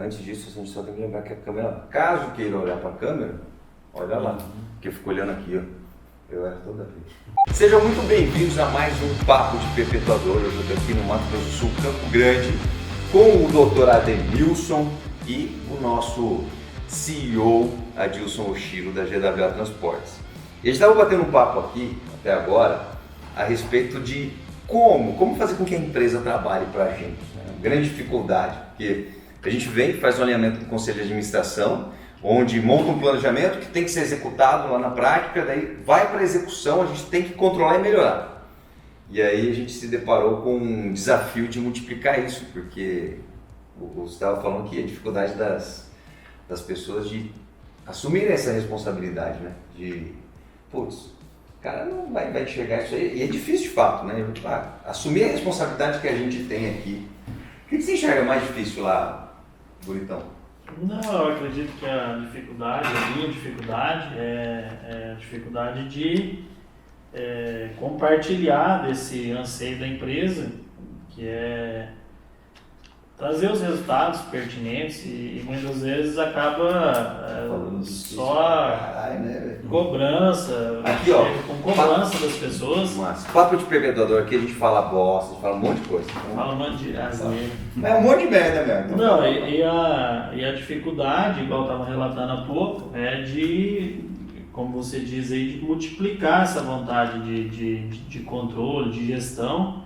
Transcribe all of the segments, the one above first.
antes disso, a gente só tem que lembrar que a câmera, caso queira olhar para a câmera, olha lá, porque eu fico olhando aqui, ó. Eu erro toda vez. Sejam muito bem-vindos a mais um Papo de Perpetuador. Eu estou aqui no Mato Grosso do Sul, Campo Grande, com o Dr. Ademilson e o nosso CEO, Adilson Oshiro, da GWA Transportes. Eles estavam batendo um papo aqui, até agora, a respeito de como fazer com que a empresa trabalhe para a gente. Né? Grande dificuldade, porque a gente vem, faz um alinhamento com o Conselho de Administração, onde monta um planejamento que tem que ser executado lá na prática, daí vai para a execução, a gente tem que controlar e melhorar. E aí a gente se deparou com um desafio de multiplicar isso, porque você estava falando que a dificuldade das pessoas de assumirem essa responsabilidade, né? De, putz, o cara não vai enxergar isso aí, e é difícil de fato, né? Assumir a responsabilidade que a gente tem aqui. O que você enxerga mais difícil lá, Bonitão? Não, eu acredito que a minha dificuldade é a dificuldade de compartilhar desse anseio da empresa, que é trazer os resultados pertinentes e muitas vezes acaba só cobrança, aqui, ó, com cobrança das pessoas. Mas papo de perpetuador aqui a gente fala bosta, a gente fala um monte de coisa. Fala um monte de asneira. É um monte de merda mesmo. Não, e a dificuldade, igual eu estava relatando há pouco, é de, como você diz aí, de multiplicar essa vontade de controle, de gestão,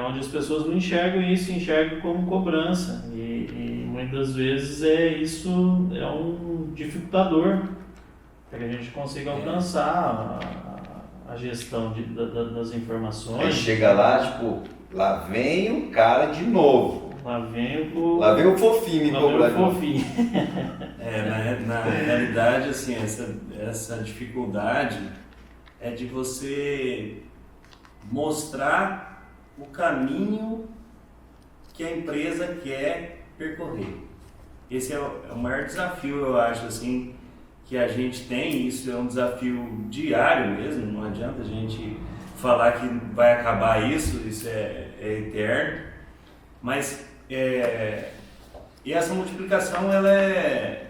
onde as pessoas não enxergam isso, enxergam como cobrança. E muitas vezes isso é um dificultador para que a gente consiga alcançar a gestão das informações. Aí chega lá, tipo, lá vem o cara de novo. Lá vem o fofinho me cobrar. Na realidade, assim, essa dificuldade é de você mostrar o caminho que a empresa quer percorrer. Esse é o maior desafio, eu acho, assim, que a gente tem. Isso é um desafio diário mesmo, não adianta a gente falar que vai acabar isso é eterno, mas e essa multiplicação ela é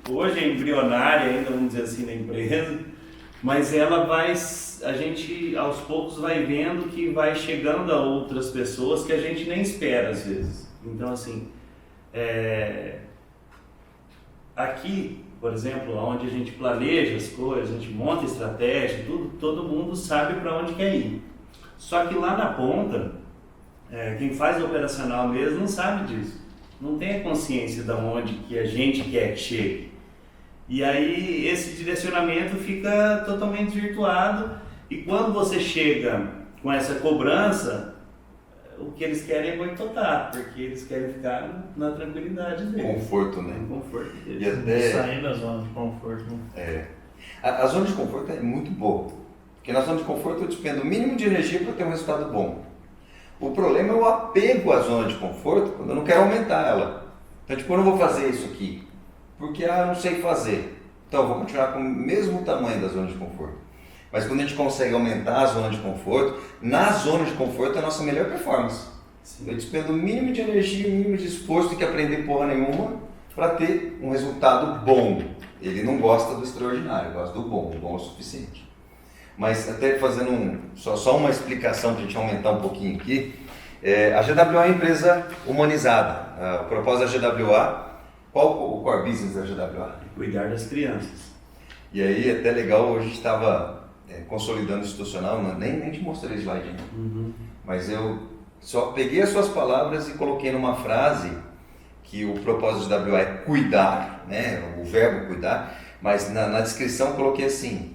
hoje é embrionária ainda, vamos dizer assim, na empresa, mas a gente aos poucos vai vendo que vai chegando a outras pessoas que a gente nem espera às vezes. Então, assim, aqui, por exemplo, onde a gente planeja as coisas, a gente monta estratégia, tudo, todo mundo sabe para onde quer ir. Só que lá na ponta, quem faz o operacional mesmo não sabe disso, não tem a consciência de onde que a gente quer que chegue. E aí esse direcionamento fica totalmente desvirtuado, e quando você chega com essa cobrança, o que eles querem é boicotar, porque eles querem ficar na tranquilidade deles. Conforto, né? No conforto deles. E até... Sair da zona de conforto. A zona de conforto é muito boa, porque na zona de conforto eu despendo o mínimo de energia para ter um resultado bom. O problema é o apego à zona de conforto quando eu não quero aumentar ela. Então, tipo, eu não vou fazer isso aqui, porque eu não sei fazer. Então, eu vou continuar com o mesmo tamanho da zona de conforto. Mas quando a gente consegue aumentar a zona de conforto, na zona de conforto é a nossa melhor performance. Sim. Eu despendo o mínimo de energia, o mínimo de esforço, tem que aprender porra nenhuma para ter um resultado bom. Ele não gosta do extraordinário, gosta do bom, o bom é o suficiente. Mas até fazendo só uma explicação para a gente aumentar um pouquinho aqui, a GWA é uma empresa humanizada. O propósito da GWA, qual o core business da GWA? Cuidar das crianças. E aí até legal, hoje a gente estava consolidando o institucional, nem te mostrei o slide ainda, mas eu só peguei as suas palavras e coloquei numa frase que o propósito da GWA é cuidar, né? O verbo cuidar, mas na descrição eu coloquei assim: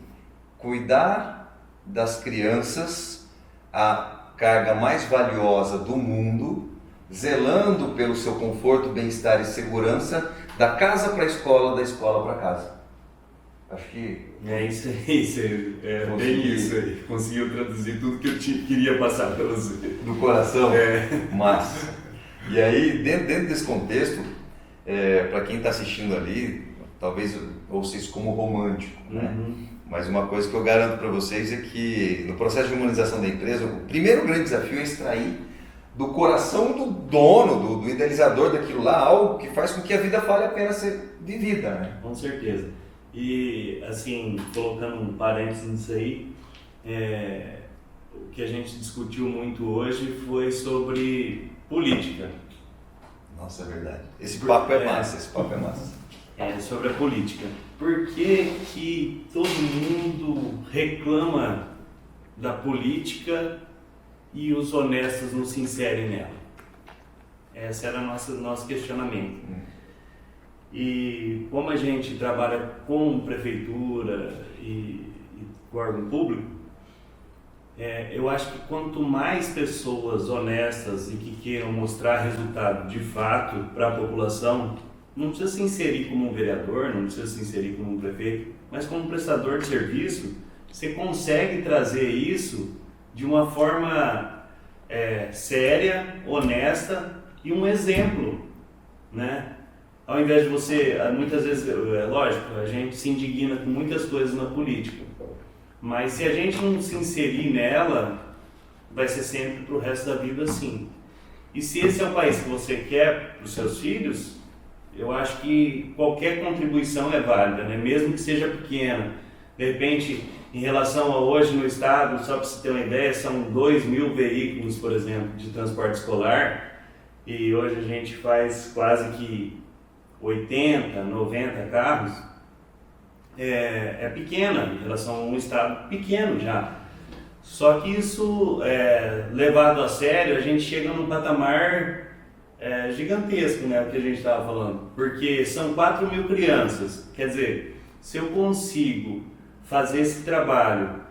cuidar das crianças, a carga mais valiosa do mundo, zelando pelo seu conforto, bem-estar e segurança, da casa para a escola, da escola para casa. Acho que... É isso aí, bem isso aí. Conseguiu traduzir tudo que eu queria passar para você. Do coração? Massa. E aí, dentro desse contexto, para quem está assistindo ali, talvez ouça isso como romântico, né? Mas uma coisa que eu garanto para vocês é que no processo de humanização da empresa, o primeiro grande desafio é extrair do coração do dono, do idealizador daquilo lá, algo que faz com que a vida vale a pena ser vivida, né? Com certeza. E, assim, colocando um parênteses nisso aí, o que a gente discutiu muito hoje foi sobre política. Nossa, é verdade. Esse papo é massa. Sobre a política. Por que todo mundo reclama da política e os honestos não se inserem nela? Esse era o nosso questionamento. E como a gente trabalha com prefeitura e com órgão público, eu acho que quanto mais pessoas honestas e que queiram mostrar resultado de fato para a população, não precisa se inserir como um vereador, não precisa se inserir como um prefeito, mas como um prestador de serviço, você consegue trazer isso de uma forma séria, honesta e um exemplo, né? Ao invés de você, muitas vezes, lógico, a gente se indigna com muitas coisas na política, mas se a gente não se inserir nela, vai ser sempre pro resto da vida assim. E se esse é o país que você quer para os seus filhos, eu acho que qualquer contribuição é válida, né? Mesmo que seja pequena. De repente, em relação a hoje no estado, só para você ter uma ideia, são 2.000 veículos, por exemplo, de transporte escolar, e hoje a gente faz quase que 80, 90 carros. É pequena em relação a um estado pequeno já. Só que isso, levado a sério, a gente chega num patamar gigantesco, né, o que a gente estava falando. Porque são 4.000 crianças. Quer dizer, se eu consigo fazer esse trabalho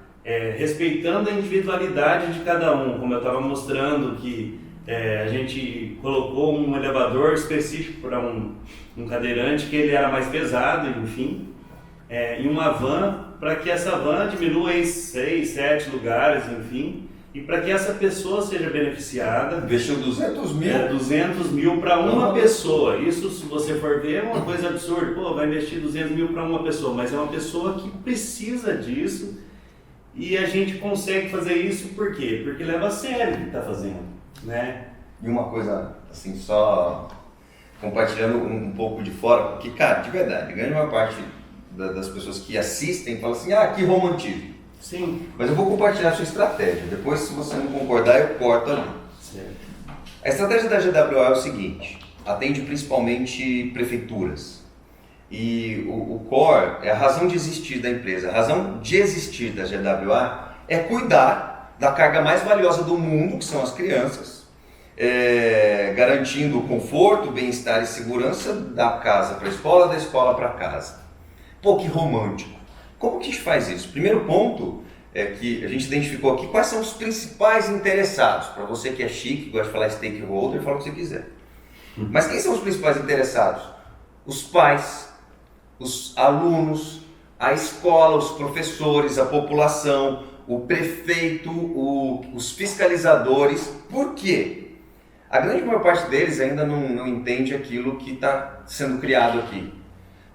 respeitando a individualidade de cada um, como eu estava mostrando que a gente colocou um elevador específico para um cadeirante que ele era mais pesado, enfim, em uma van, para que essa van diminua em 6, 7 lugares, enfim, e para que essa pessoa seja beneficiada. Investiu 200 mil? 200 mil para uma pessoa. Isso, se você for ver, é uma coisa absurda. Pô, vai investir 200 mil para uma pessoa, mas é uma pessoa que precisa disso e a gente consegue fazer isso por quê? Porque leva a sério o que está fazendo, né? E uma coisa, assim, só compartilhando um pouco de fora, porque, cara, de verdade, a grande maior parte das pessoas que assistem falam assim, que romantismo. Sim. Mas eu vou compartilhar a sua estratégia. Depois, se você não concordar, eu corto ali. Certo. A estratégia da GWA é o seguinte: atende principalmente prefeituras. E o core é a razão de existir da empresa. A razão de existir da GWA é cuidar da carga mais valiosa do mundo, que são as crianças, garantindo o conforto, bem-estar e segurança da casa para a escola, da escola para casa. Pô, que romântico. Como que a gente faz isso? Primeiro ponto é que a gente identificou aqui quais são os principais interessados. Para você que é chique, gosta de falar stakeholder, fala o que você quiser. Mas quem são os principais interessados? Os pais, os alunos, a escola, os professores, a população, o prefeito, os fiscalizadores. Por quê? A grande maior parte deles ainda não entende aquilo que está sendo criado aqui.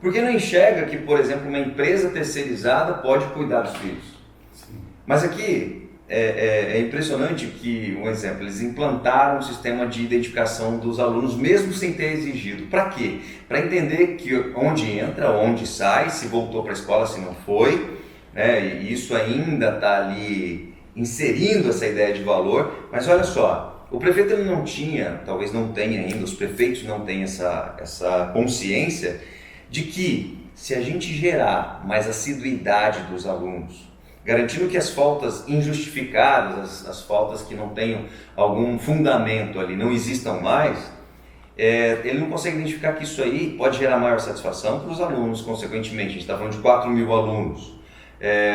Porque não enxerga que, por exemplo, uma empresa terceirizada pode cuidar dos filhos. Sim. Mas aqui é impressionante que, um exemplo, eles implantaram um sistema de identificação dos alunos mesmo sem ter exigido. Para quê? Para entender que onde entra, onde sai, se voltou para a escola, se não foi, né? E isso ainda está ali inserindo essa ideia de valor. Mas olha só, o prefeito ele não tinha, talvez não tenha ainda, os prefeitos não têm essa consciência de que se a gente gerar mais assiduidade dos alunos, garantindo que as faltas injustificadas, as faltas que não tenham algum fundamento ali, não existam mais, ele não consegue identificar que isso aí pode gerar maior satisfação para os alunos, consequentemente. A gente está falando de 4.000 alunos.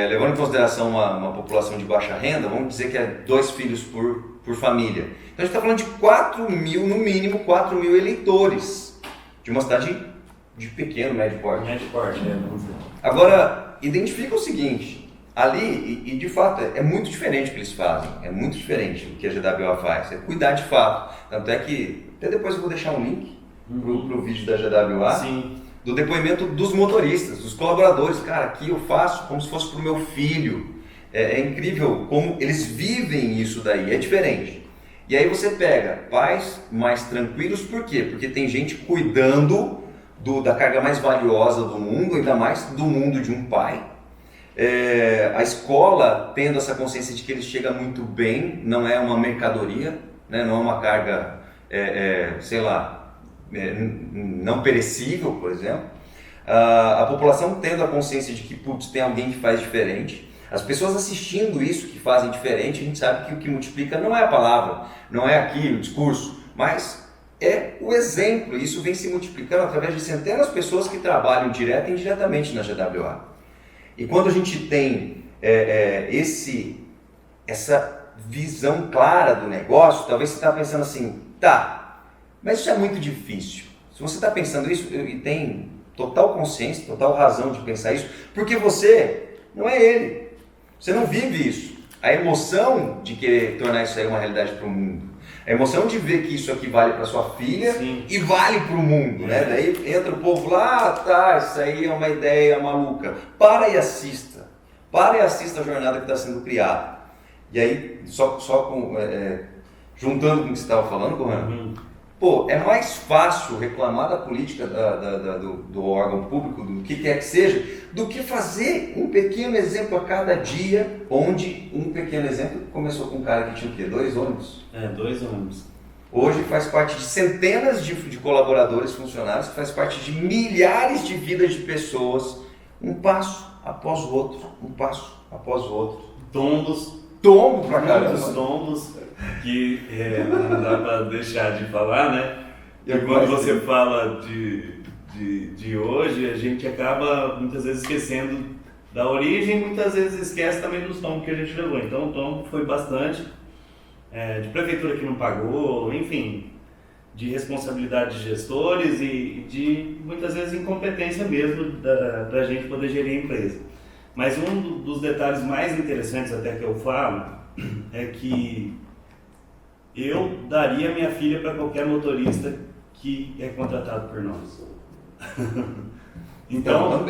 Levando em consideração uma população de baixa renda, vamos dizer que é 2 filhos por família. Então a gente está falando de 4.000, no mínimo 4.000 eleitores de uma cidade de pequeno, médio porte. Médio porte, vamos dizer. Agora, identifica o seguinte, ali, e de fato, é muito diferente o que eles fazem, é muito diferente do que a GWA faz, é cuidar de fato. Tanto é que, até depois eu vou deixar um link pro vídeo da GWA, Sim. do depoimento dos motoristas, dos colaboradores. Cara, aqui eu faço como se fosse pro meu filho. É incrível como eles vivem isso daí, é diferente. E aí você pega pais mais tranquilos, por quê? Porque tem gente cuidando da carga mais valiosa do mundo, ainda mais do mundo de um pai. A escola tendo essa consciência de que ele chega muito bem, não é uma mercadoria, né? Não é uma carga, não perecível, por exemplo. A população tendo a consciência de que tem alguém que faz diferente. As pessoas assistindo isso, que fazem diferente, a gente sabe que o que multiplica não é a palavra, não é aqui o discurso, mas é o exemplo. Isso vem se multiplicando através de centenas de pessoas que trabalham direta e indiretamente na GWA. E quando a gente tem essa visão clara do negócio, talvez você está pensando assim, mas isso é muito difícil. Se você está pensando isso e tem total consciência, total razão de pensar isso, porque você não é ele. Você não vive isso. A emoção de querer tornar isso aí uma realidade para o mundo. A emoção de ver que isso aqui vale para sua filha. Sim. E vale para o mundo, né? Daí entra o povo lá, isso aí é uma ideia maluca. Para e assista. Para e assista a jornada que está sendo criada. E aí, juntando com o que você estava falando, Corrano, é mais fácil reclamar da política do órgão público, do que quer que seja, do que fazer um pequeno exemplo a cada dia, onde um pequeno exemplo começou com um cara que tinha o quê? 2 ônibus? 2 ônibus. Hoje faz parte de centenas de colaboradores, funcionários, faz parte de milhares de vidas de pessoas, um passo após o outro, um passo após o outro. Tombo pra caramba. Muitos tombos que não dá para deixar de falar, né? E quando você fala de hoje, a gente acaba muitas vezes esquecendo da origem, muitas vezes esquece também dos tombos que a gente levou. Então o tombo foi bastante, de prefeitura que não pagou, enfim, de responsabilidade de gestores e de muitas vezes incompetência mesmo da gente poder gerir a empresa. Mas um dos detalhes mais interessantes até que eu falo é que eu daria minha filha para qualquer motorista que é contratado por nós. Então,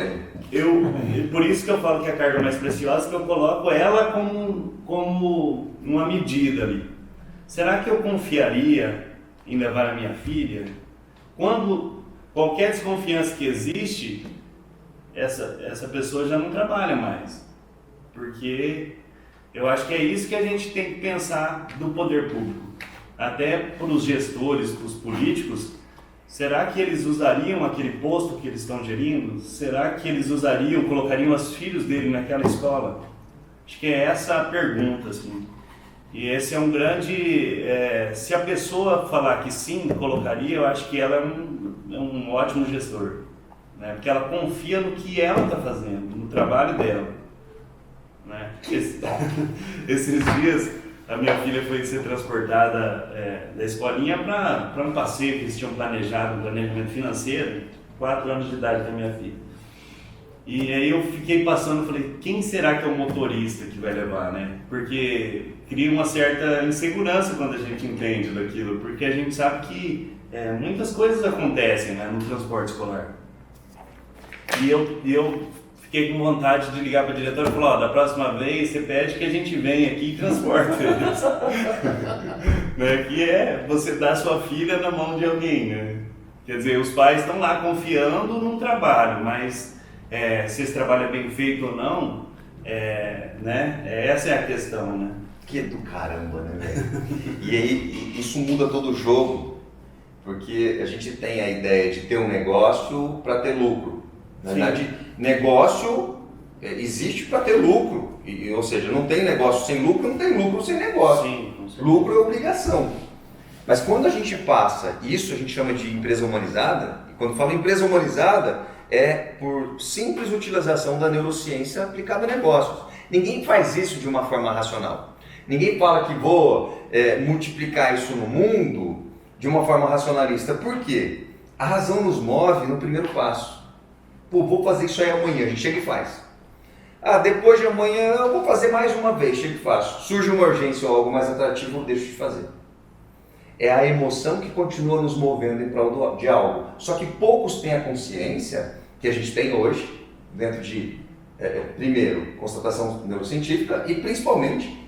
por isso que eu falo que a carga é mais preciosa, que eu coloco ela como uma medida ali. Será que eu confiaria em levar a minha filha? Quando qualquer desconfiança que existe, essa pessoa já não trabalha mais. Porque eu acho que é isso que a gente tem que pensar do poder público. Até para os gestores, para os políticos, será que eles usariam aquele posto que eles estão gerindo? Será que eles colocariam os filhos dele naquela escola? Acho que é essa a pergunta, assim. E esse é um grande... se a pessoa falar que sim, colocaria, eu acho que ela é um ótimo gestor. Né? Porque ela confia no que ela está fazendo, no trabalho dela. Né? Esses dias a minha filha foi ser transportada da escolinha para um passeio que eles tinham planejado, um planejamento financeiro, 4 anos de idade da minha filha. E aí eu fiquei passando, falei, quem será que é o motorista que vai levar, né? Porque cria uma certa insegurança quando a gente entende daquilo, porque a gente sabe que muitas coisas acontecem, né, no transporte escolar. E eu fiquei com vontade de ligar para a diretora e falar, da próxima vez você pede que a gente venha aqui e transporte eles. Né? Que você dar sua filha na mão de alguém, né? Quer dizer, os pais estão lá confiando num trabalho, mas se esse trabalho é bem feito ou não, né? Essa é a questão, né? Que do caramba, né, velho? E aí isso muda todo o jogo, porque a gente tem a ideia de ter um negócio para ter lucro. Na verdade, negócio existe para ter lucro, ou seja, não tem negócio sem lucro, não tem lucro sem negócio. Sim, lucro é obrigação. Mas quando a gente passa, isso a gente chama de empresa humanizada, e quando fala empresa humanizada, é por simples utilização da neurociência aplicada a negócios. Ninguém faz isso de uma forma racional. Ninguém fala que vou multiplicar isso no mundo de uma forma racionalista. Por quê? A razão nos move no primeiro passo. Vou fazer isso aí amanhã, a gente chega e faz. Depois de amanhã eu vou fazer mais uma vez, chega e faço. Surge uma urgência ou algo mais atrativo, eu deixo de fazer. É a emoção que continua nos movendo em prol de algo. Só que poucos têm a consciência que a gente tem hoje, dentro de, primeiro, constatação neurocientífica e principalmente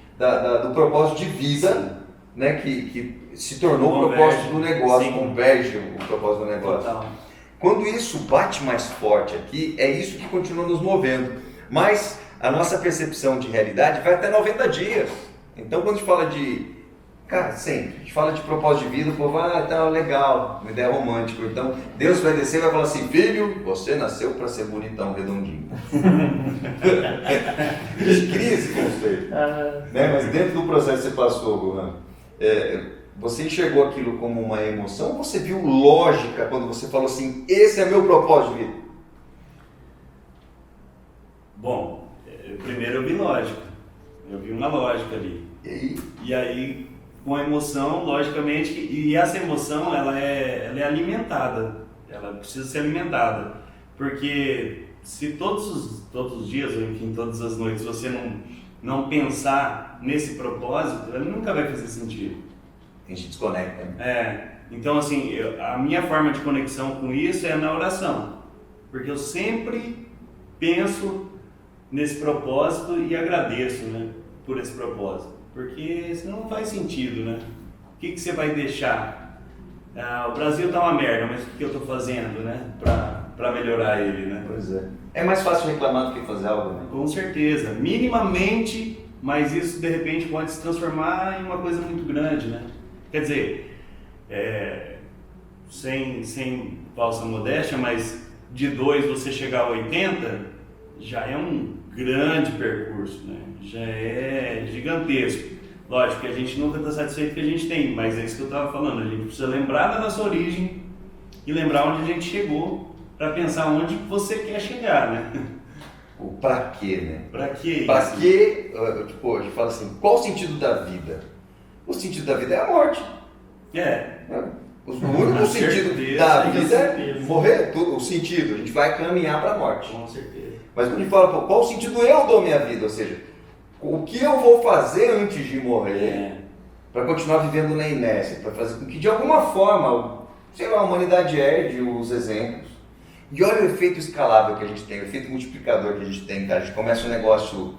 do propósito de vida né, que se tornou o Converge. propósito do negócio, Sim. converge o propósito do negócio. Total. Quando isso bate mais forte aqui, é isso que continua nos movendo. Mas a nossa percepção de realidade vai até 90 dias. Então quando a gente fala de... Cara, sempre. A gente fala de propósito de vida, o povo, tá legal, uma ideia romântica. Então Deus vai descer e vai falar assim, filho, você nasceu para ser bonitão, redondinho. Cria esse conceito. Né? Mas dentro do processo que você passou, Gohan, você enxergou aquilo como uma emoção ou você viu lógica quando você falou assim, esse é meu propósito de vida? Bom, primeiro eu vi lógica. Eu vi uma lógica ali. E aí, com a emoção, logicamente, e essa emoção ela é alimentada. Ela precisa ser alimentada. Porque se todos os dias, ou enfim, todas as noites, você não pensar nesse propósito, ele nunca vai fazer sentido. A gente desconecta, né? Então assim, a minha forma de conexão com isso é na oração. Porque eu sempre penso nesse propósito e agradeço, né, por esse propósito. Porque senão não faz sentido, né? O que você vai deixar? O Brasil tá uma merda, mas o que eu tô fazendo, né, pra melhorar ele, né? Pois é. É mais fácil reclamar do que fazer algo, né? Com certeza. Minimamente, mas isso de repente pode se transformar em uma coisa muito grande, né? Quer dizer, sem falsa modéstia, mas de 2 você chegar a 80, já é um grande percurso, né? Já é gigantesco. Lógico que a gente nunca está satisfeito com o que a gente tem, mas é isso que eu estava falando, a gente precisa lembrar da nossa origem e lembrar onde a gente chegou para pensar onde você quer chegar, né? O pra quê, né? Pra quê? Pra quê, tipo, hoje fala assim, qual o sentido da vida? O sentido da vida é a morte. O único sentido da vida é morrer, o sentido, a gente vai caminhar para a morte. Com certeza. Mas quando a gente fala, qual o sentido eu dou minha vida? Ou seja, o que eu vou fazer antes de morrer para continuar vivendo na inércia, para fazer com que de alguma forma, sei lá, a humanidade herde os exemplos. E olha o efeito escalável que a gente tem, o efeito multiplicador que a gente tem, cara. A gente começa um negócio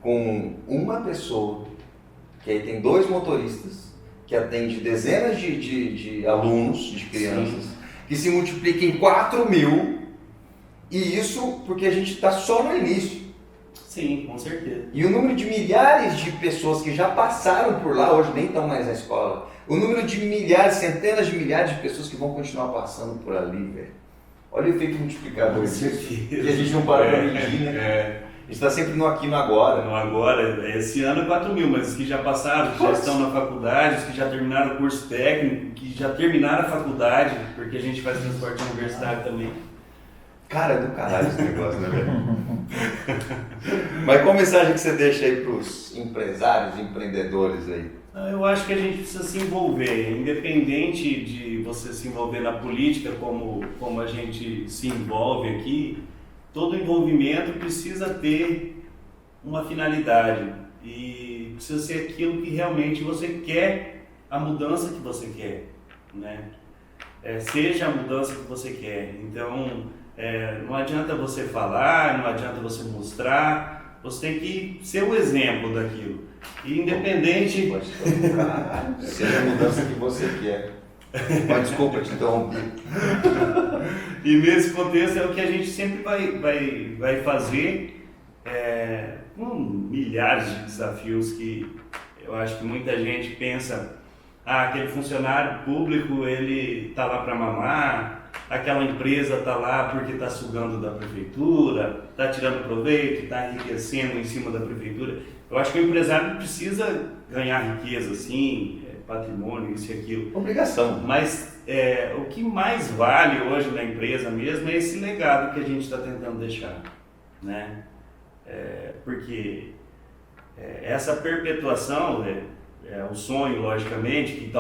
com uma pessoa, que aí tem 2 motoristas, que atende dezenas de alunos, de crianças, sim, que se multiplica em 4.000, e isso porque a gente está só no início. Sim, com certeza. E o número de milhares de pessoas que já passaram por lá, hoje nem estão mais na escola, o número de milhares, centenas de milhares de pessoas que vão continuar passando por ali, velho. Olha o efeito multiplicador que a gente não para para medir, né? A gente está sempre no aqui e no agora. No agora, esse ano é 4.000, mas os que já passaram, que já estão na faculdade, os que já terminaram o curso técnico, que já terminaram a faculdade, porque a gente faz transporte universitário também. Cara, é do caralho esse negócio, né, velho? Mas qual mensagem que você deixa aí para os empresários, empreendedores aí? Eu acho que a gente precisa se envolver, independente de você se envolver na política, como a gente se envolve aqui, todo envolvimento precisa ter uma finalidade e precisa ser aquilo que realmente você quer, a mudança que você quer, né? Seja a mudança que você quer. Então, não adianta você falar, não adianta você mostrar, você tem que ser o exemplo daquilo. E independente... Seja a mudança que você quer. Mas desculpa, te interrompi. E nesse contexto é o que a gente sempre vai fazer, com milhares de desafios que eu acho que muita gente pensa, aquele funcionário público, ele está lá para mamar, aquela empresa está lá porque está sugando da prefeitura, está tirando proveito, está enriquecendo em cima da prefeitura. Eu acho que o empresário precisa ganhar riqueza, sim, patrimônio, isso e aquilo. Obrigação. Mas o que mais vale hoje na empresa mesmo é esse legado que a gente está tentando deixar, né? Porque essa perpetuação é um sonho, logicamente, que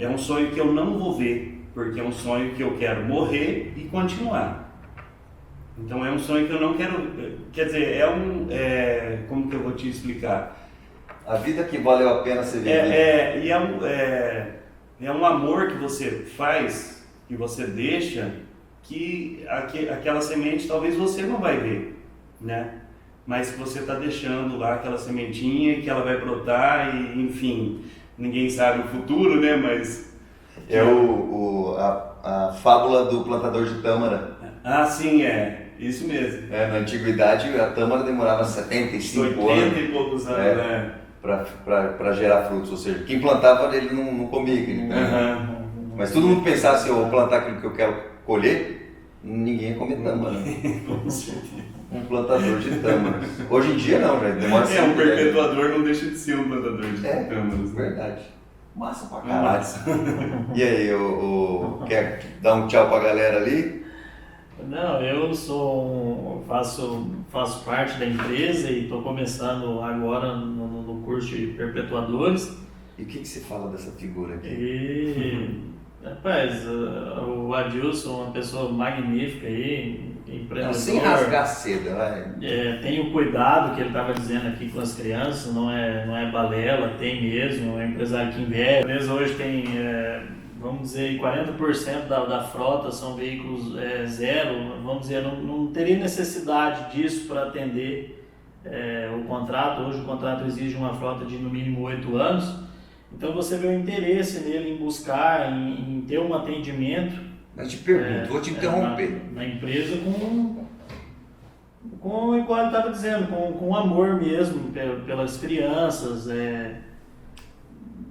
é um sonho que eu não vou ver, porque é um sonho que eu quero morrer e continuar. Então é um sonho que eu não quero, quer dizer, como que eu vou te explicar? A vida que valeu a pena ser vivida. É um amor que você faz, que você deixa, que aquela semente talvez você não vai ver, né? Mas que você está deixando lá aquela sementinha, que ela vai brotar e, enfim, ninguém sabe o futuro, né? Mas... É a fábula do plantador de tâmara. Ah, sim, isso mesmo. Na antiguidade, a tâmara demorava 75 anos. 80 e poucos anos, né? Para gerar frutos, ou seja, quem plantava ele não comia aquele tâmara. Mas todo mundo pensar, se eu vou plantar aquilo que eu quero colher, ninguém ia comer tâmara. Com certeza. Um plantador de tâmaras. Hoje em dia não, já demora Um perpetuador não deixa de ser um plantador de tâmaras. Verdade. Massa pra caralho. E aí, quer dar um tchau pra galera ali? Não, eu faço parte da empresa e estou começando agora no curso de perpetuadores. E o que você fala dessa figura aqui? Rapaz, o Adilson é uma pessoa magnífica aí, empreendedor. Sem rasgar cedo, vai. Tem o cuidado que ele estava dizendo aqui com as crianças, não é balela, tem mesmo, é um empresário que investe. A empresa hoje tem, vamos dizer, 40% da frota são veículos zero, vamos dizer, não teria necessidade disso para atender o contrato. Hoje o contrato exige uma frota de no mínimo 8 anos. Então você vê o interesse nele em buscar, em ter um atendimento. Mas te pergunto, vou te interromper. Na empresa igual ele estava dizendo, com amor mesmo pelas crianças,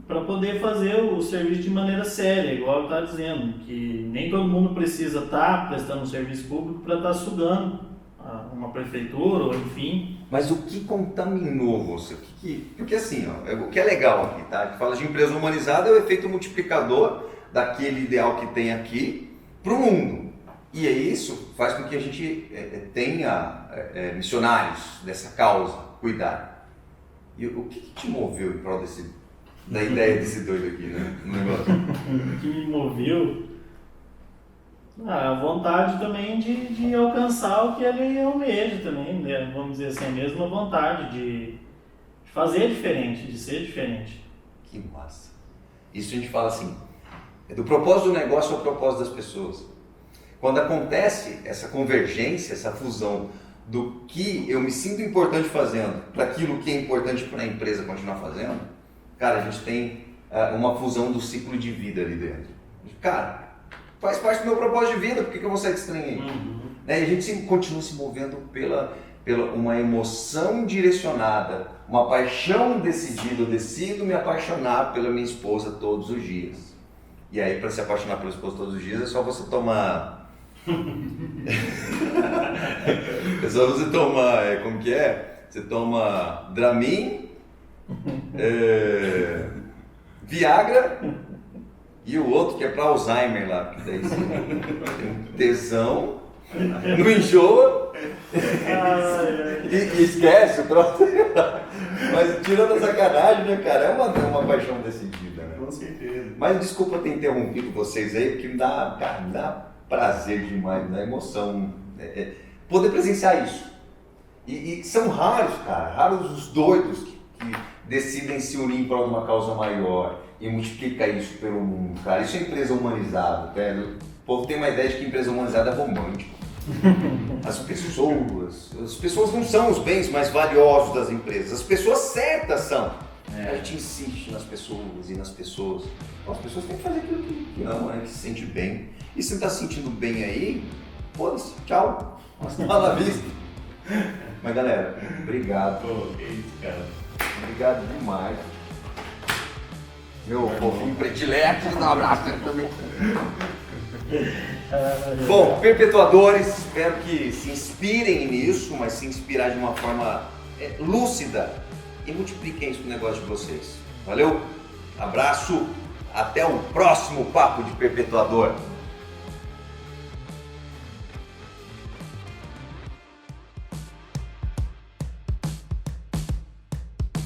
para poder fazer o serviço de maneira séria, igual ele estava dizendo, que nem todo mundo precisa estar prestando um serviço público para estar sugando uma prefeitura, ou enfim. Mas o que contaminou você? Porque assim, o que é legal aqui, tá? Que fala de empresa humanizada é o efeito multiplicador daquele ideal que tem aqui para o mundo. E isso faz com que a gente tenha missionários dessa causa, cuidar. E o que te moveu em prol da ideia desse doido aqui, né? No negócio? O que me moveu? A vontade também de alcançar o que ele almeja também, né? Vamos dizer assim, a mesma vontade de fazer diferente, de ser diferente. Que massa! Isso a gente fala assim, do propósito do negócio ao propósito das pessoas. Quando acontece essa convergência, essa fusão do que eu me sinto importante fazendo para aquilo que é importante para a empresa continuar fazendo, cara, a gente tem uma fusão do ciclo de vida ali dentro. Cara, faz parte do meu propósito de vida, por que eu vou sair desse trem aí? E a gente continua se movendo pela uma emoção direcionada, uma paixão decidida. Eu decido me apaixonar pela minha esposa todos os dias. E aí, para se apaixonar pela esposa todos os dias, é só você tomar... é só você tomar, como que é? Você toma Dramin, Viagra... E o outro que é para Alzheimer lá, porque daí você tem um tesão, não enjoa e esquece, pronto. Mas tirando a sacanagem, né, cara, é uma paixão decidida, né? Com certeza. Mas desculpa ter interrompido vocês aí, porque me dá prazer demais, me dá emoção poder presenciar isso. E são raros, cara, raros os doidos que decidem se unir em prol de uma causa maior. E multiplica isso pelo mundo, cara. Isso é empresa humanizada, velho. O povo tem uma ideia de que empresa humanizada é romântico. As pessoas não são os bens mais valiosos das empresas. As pessoas certas são. A gente insiste nas pessoas e nas pessoas. As pessoas têm que fazer aquilo que ama, né? Que se sente bem. E se não está se sentindo bem aí, foda-se, tchau. Hasta la vista. Mas galera, obrigado. Pô, que isso, cara. Obrigado demais. Meu fofinho predileto, dá um abraço também. Bom, perpetuadores, espero que se inspirem nisso, mas se inspirar de uma forma lúcida e multipliquem isso no negócio de vocês. Valeu? Abraço, até o próximo Papo de Perpetuador.